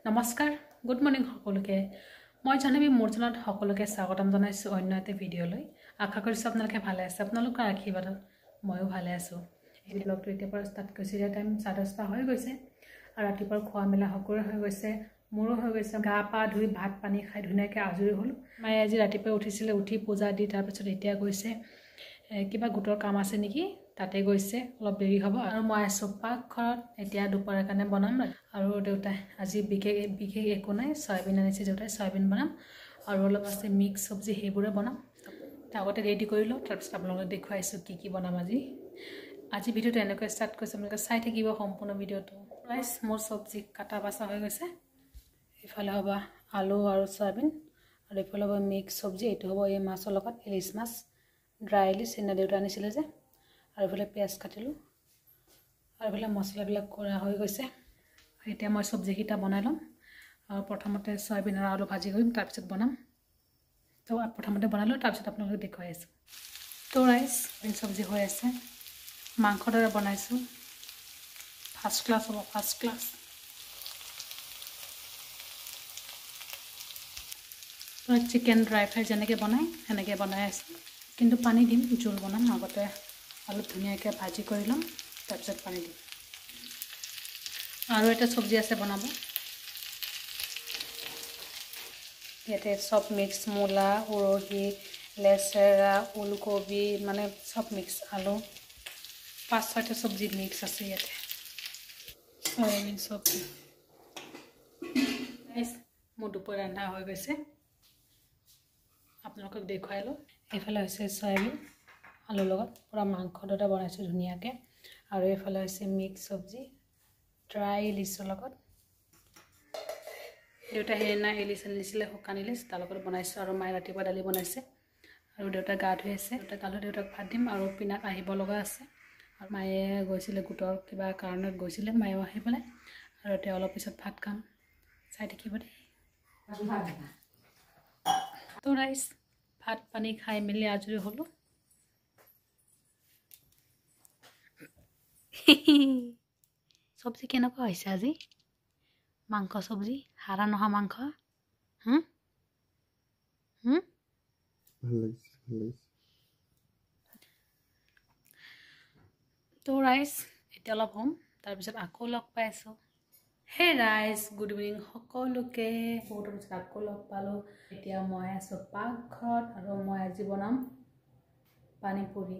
নমস্কাৰ good morning সকলোকে মই জানবি মোৰ চেনেলত সকলোকে স্বাগতম জনাইছো অন্য এটা ভিডিঅলৈ আশা কৰিছো আপোনালোকে ভালে আছে আপোনালোকৰ আশীৰ্বাদত ময়ো ভালে আছো এই ব্লগটো এতিয়া পৰা ষ্টাৰ্ট কৰিছে টাইম 10:30 হৈ গৈছে আৰু ৰাতিপুৱাৰ খোৱা মেলা সকলোৰে হৈ গৈছে মোৰো হৈ গৈছে গা পা ধুই ভাত পানী খাই ধুনীয়াকৈ আজৰি হলো মায়ে আজি ৰাতিপুৱা উঠিছিলে উঠি পূজা দি তাৰ পিছত এতিয়া গৈছে কিবা গোটৰ কাম আছে নেকি তাতে গৈছে অলপ দেৰি হ'ব আৰু মই আছো পাকঘৰত এতিয়া দুপৰীয়াৰ কাৰণে বনাম আৰু দেউতা আজি বিশেষ একো নাই সয়াবিন আনিছে দেউতাই সয়াবিন বনাম আৰু অলপ আছে মিক্স সবজি হেইবোৰে বনাম আগতে ৰেডি কৰি লওঁ তাৰপিছত আপোনালোকক দেখুৱাইছো কি বনাম আজি ভিডিঅ'টো এনেকৈ ষ্টাৰ্ট কৰিছো আপোনালোকে চাই থাকিব সম্পূৰ্ণ ভিডিঅ'টো ৰাইস মোৰ সবজি কাটা বাছা হৈ গৈছে ইফালে হ'ব আলু আৰু সয়াবিন আৰু ইফালে হ'ব মিক্স সবজি এইটো হ'ব এই মাছৰ লগত ইলিশ মাছ ড্ৰাই ইলিশ সিনা দেউতা আনিছিলে যে আৰু ইফালে পিয়াজ কাটিলো আৰু ইফালে মছলাবিলাক কৰা হৈ গৈছে এতিয়া মই সবজিকিটা বনাই লম আৰু প্ৰথমতে সয়াবিন আৰু আলু ভাজি কৰিম তাৰ পিছত বনাম তো প্ৰথমতে বনালো তাৰ পিছত আপোনালোকক দেখুৱাই আছো তো ৰাইস এই সবজি হৈ আছে মাংসৰ দৰে বনাইছো ফাৰ্ষ্ট ক্লাছ হ'ব first class chicken dry fry যেনেকৈ বনাই সেনেকৈ বনাই আছো কিন্তু পানী দিম জোল বনাম আগতে অলপ ধুনীয়াকৈ ভাজি কৰি লম তাৰপিছত পানী দিম আৰু এটা সবজি আছে বনাব ইয়াতে সব মিক্স মূলা উৰহি লেচেৰা ওলকবি মানে সব মিক্স আলু 5-6টা সবজি মিক্স আছে ইয়াতে সয়াবিন সবজি মোৰ দুপৰীয়া ৰন্ধা হৈ গৈছে আপোনালোকক দেখুৱাই লওঁ এইফালে হৈছে সয়াবিন আলুৰ লগত পুৰা মাংস দৰে বনাইছো ধুনীয়াকৈ আৰু এইফালে হৈছে মিক্স সবজি ড্ৰাই ইলিশৰ লগত দেউতা হেনা ইলিশ আনিছিলে শুকান ইলিশ তাৰ লগত বনাইছো আৰু মায়ে ৰাতিপুৱা দালি বনাইছে আৰু দেউতা গা ধুই আছে দেউতাক ভাত দিম আৰু পিনাক আহিব লগা আছে আৰু মায়ে গৈছিলে গোটৰ কিবা কাৰণত গৈছিলে মায়ে আহি পেলাই আৰু এতিয়া অলপ পিছত ভাত খাম চাই থাকিব দেই তো ৰাইস ভাত পানী খাই মেলি আজৰি হলো সবজি কেনেকুৱা হৈছে আজি মাংস সবজি হাৰা নহা মাংস তো ৰাইস এতিয়া অলপ হ'ম তাৰপিছত আকৌ লগ পাই আছো হে ৰাইস গুড ইভিনিং সকলোকে বহুত পিছত আকৌ লগ পালো এতিয়া মই আছো পাকঘৰত আৰু মই আজি বনাম পানী পুৰি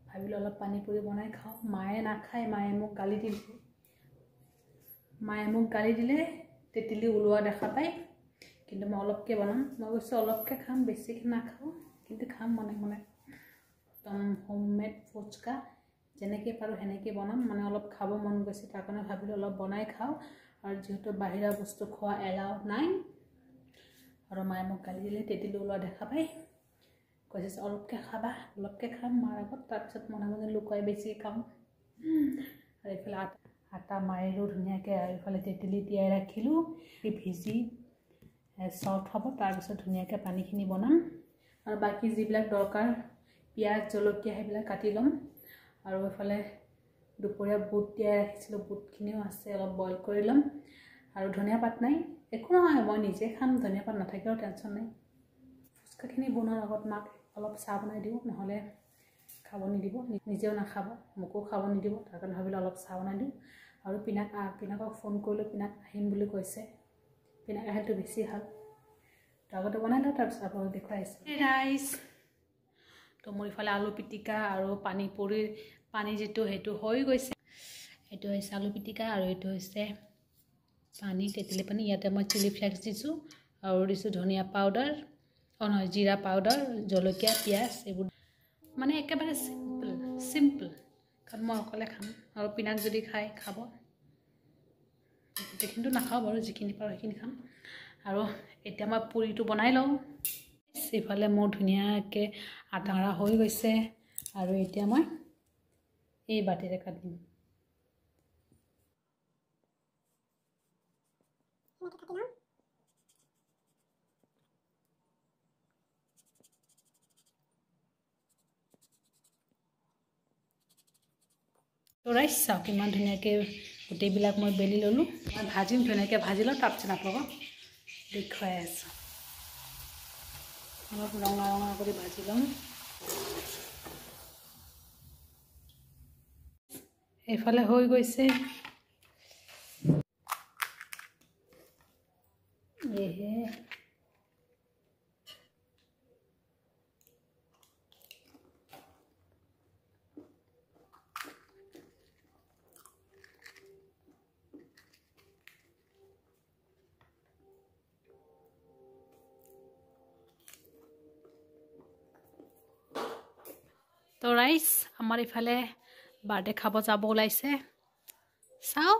ভাবিলো অলপ পানী পুৰি বনাই খাওঁ মায়ে নাখায় মায়ে মোক গালি দিলে তেতেলি ওলোৱা দেখা পাই কিন্তু মই অলপকে বনাম মই কৈছো অলপকে খাম বেছিকে নাখাওঁ কিন্তু খাম মনে মনে একদম হোমমেড ফুচকা যেনেকৈ পাৰো সেনেকৈ বনাম মানে অলপ খাব মন গৈছে তাৰ কাৰণে ভাবিলো অলপ বনাই খাওঁ আৰু যেহেতু বাহিৰা বস্তু খোৱা এলাউ নাই আৰু মায়ে মোক গালি দিলে তেতেলি ওলোৱা দেখা পাই কৈছে অলপকে খাবা অলপকে খাম মাৰ আগত তাৰপিছত মনে মনে লুকুৱাই বেছি খাম আৰু এইফালে আটা মাৰিলো ধুনীয়াকৈ আৰু এইফালে তেতেলি তিয়াই ৰাখিলো ভিজি সফট হ'ব তাৰপিছত ধুনীয়াকৈ পানীখিনি বনাম আৰু বাকী যিবিলাক দৰকাৰ পিঁয়াজ জলকীয়া সেইবিলাক কাটি ল'ম আৰু এইফালে দুপৰীয়া বুট তিয়াই ৰাখিছিলোঁ বুটখিনিও আছে অলপ বইল কৰি ল'ম আৰু ধনিয়া পাত নাই একো নহয় মই নিজে খাম ধনিয়া পাত নাথাকিলেও টেনশ্যন নাই ফুচকাখিনি বনোৱাৰ আগত মাক অলপ চাহ বনাই দিওঁ নহ'লে খাব নিদিব নিজেও নাখাব মোকো খাব নিদিব তাৰ কাৰণে ভাবিলোঁ অলপ চাহ বনাই দিওঁ আৰু পিনাকক ফোন কৰিলোঁ পিনাক আহিম বুলি কৈছে পিনাক আহিলেতো বেছি ভাল তো আগতে বনাই লওঁ তাৰপিছত আপোনালোক দেখুৱাই আছোঁ ৰাইচ তো মোৰ ইফালে আলু পিটিকা আৰু পানী পুৰি পানী যিটো সেইটো হৈ গৈছে এইটো হৈছে আলু পিটিকা আৰু এইটো হৈছে পানী তেতেলি পানী ইয়াতে মই চিলি ফ্লেক্স দিছোঁ আৰু দিছোঁ ধনিয়া পাউডাৰ নহয় জিৰা পাউডাৰ জলকীয়া পিঁয়াজ এইবোৰ মানে একেবাৰে চিম্পল কাৰণ মই অকলে খাম আৰু পিনাক যদি খায় খাব গোটেইখিনিতো নাখাওঁ বাৰু যিখিনি পাৰোঁ সেইখিনি খাম আৰু এতিয়া মই পুৰিটো বনাই লওঁ ইফালে মোৰ ধুনীয়াকৈ আটা মাৰা হৈ গৈছে আৰু এতিয়া মই এই বাতিৰে কাটিম তো ৰাইস চাওক ইমান ধুনীয়াকৈ গোটেইবিলাক মই বেলি ল'লোঁ মই ভাজিম ধুনীয়াকৈ ভাজি লওঁ তাৰপিছত আপোনালোকক দেখুৱাই আছোঁ অলপ ৰঙা ৰঙা কৰি ভাজি ল'ম এইফালে হৈ গৈছে এহে তো ৰাইজ আমাৰ ইফালে বাৰ্থডে খাব যাব ওলাইছে চাও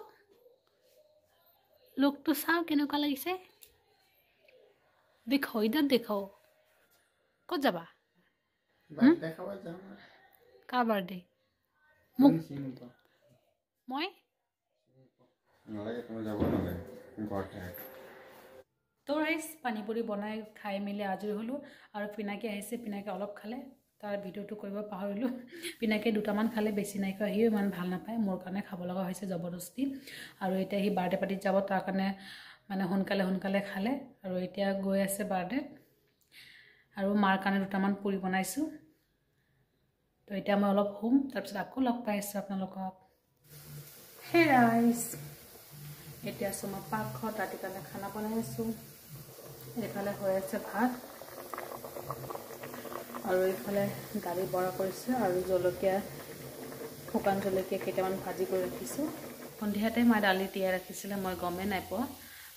লুকটো চাও কেনেকুৱা লাগিছে দেখো ইদাৰ দেখো ক'ত যাবা বাৰ্থডে খাব যাম কাৰ বাৰ্থডে মোক মই নালাগে তুমি যাব নালাগে ঘৰতে তো ৰাইজ পানীপুৰি বনাই খাই মেলি আজৰি হ'লোঁ আৰু পিনাকী আহিছে পিনাকী অলপ খালে তাৰ ভিডিঅ'টো কৰিব পাহৰিলোঁ পিনাকী দুটামান খালে বেছি নাই খোৱা সিও ইমান ভাল নাপায় মোৰ কাৰণে খাব লগা হৈছে জবৰদস্তি আৰু এতিয়া সি বাৰ্থডে পাৰ্টিত যাব তাৰ কাৰণে মানে সোনকালে খালে আৰু এতিয়া গৈ আছে বাৰ্থডে আৰু মাৰ কাৰণে দুটামান পুৰি বনাইছোঁ তো এতিয়া মই অলপ শুম তাৰপিছত আকৌ লগ পাই আছোঁ আপোনালোকক হে ৰাইজ এতিয়া আছোঁ মই পাকঘৰত ৰাতিৰ কাৰণে খানা বনাই আছোঁ এইফালে হৈ আছে ভাত আৰু এইফালে দালি বৰা কৰিছোঁ আৰু জলকীয়া শুকান জলকীয়া কেইটামান ভাজি কৰি ৰাখিছোঁ সন্ধিয়াতে মই দালি তিয়াই ৰাখিছিলে মই গমেই নাই পোৱা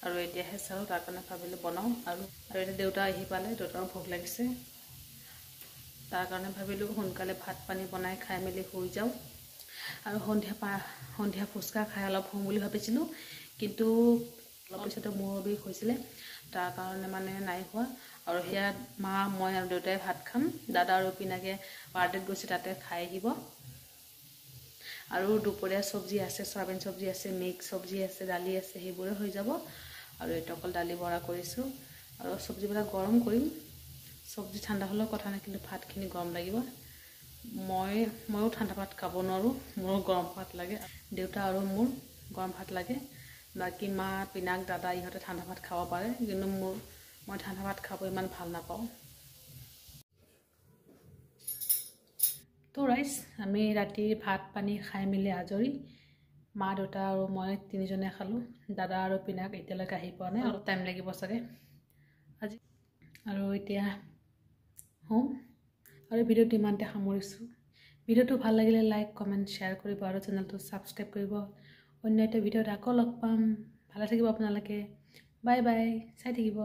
আৰু এতিয়াহে চাওঁ তাৰ কাৰণে ভাবিলোঁ বনাওঁ আৰু এতিয়া দেউতা আহি পালে দেউতাৰো ভোক লাগিছে তাৰ কাৰণে ভাবিলোঁ সোনকালে ভাত পানী বনাই খাই মেলি শুই যাওঁ আৰু সন্ধিয়া ফুচকা খাই অলপ শুম বুলি ভাবিছিলোঁ কিন্তু অলপ পিছতে মূৰৰ বিষ হৈছিলে তাৰ কাৰণে মানে নাই হোৱা আৰু সেয়া মা মই আৰু দেউতাই ভাত খাম দাদা আৰু পিনাকে বাৰ্থডেত গৈছে তাতে খাই আহিব আৰু দুপৰীয়া চব্জি আছে চয়াবিন চব্জি আছে মিক্স চব্জি আছে দালি আছে সেইবোৰে হৈ যাব আৰু এইটো অকল দালি বৰা কৰিছোঁ আৰু চব্জিবিলাক গৰম কৰিম চব্জি ঠাণ্ডা হ'লেও কথা নাই কিন্তু ভাতখিনি গৰম লাগিব ময়ো ঠাণ্ডা ভাত খাব নোৱাৰোঁ মোৰো গৰম ভাত লাগে দেউতা আৰু মোৰ গৰম ভাত লাগে বাকী মা পিনাক দাদা ইহঁতে ঠাণ্ডা ভাত খাব পাৰে কিন্তু মই ঠাণ্ডা ভাত খাব ইমান ভাল নাপাওঁ তো ৰাইজ আমি ৰাতি ভাত পানী খাই মেলি আজৰি মা দেউতা আৰু মই তিনিজনে খালোঁ দাদা আৰু পিনাক এতিয়ালৈকে আহি পোৱা নাই অলপ টাইম লাগিব চাগে আজি আৰু এতিয়া শুম আৰু ভিডিঅ'টো ইমানতে সামৰিছোঁ ভিডিঅ'টো ভাল লাগিলে লাইক কমেণ্ট শ্বেয়াৰ কৰিব আৰু চেনেলটো ছাবস্ক্ৰাইব কৰিব অন্য এটা ভিডিঅ'ত আকৌ লগ পাম ভালে থাকিব আপোনালোকে বাই বাই চাই থাকিব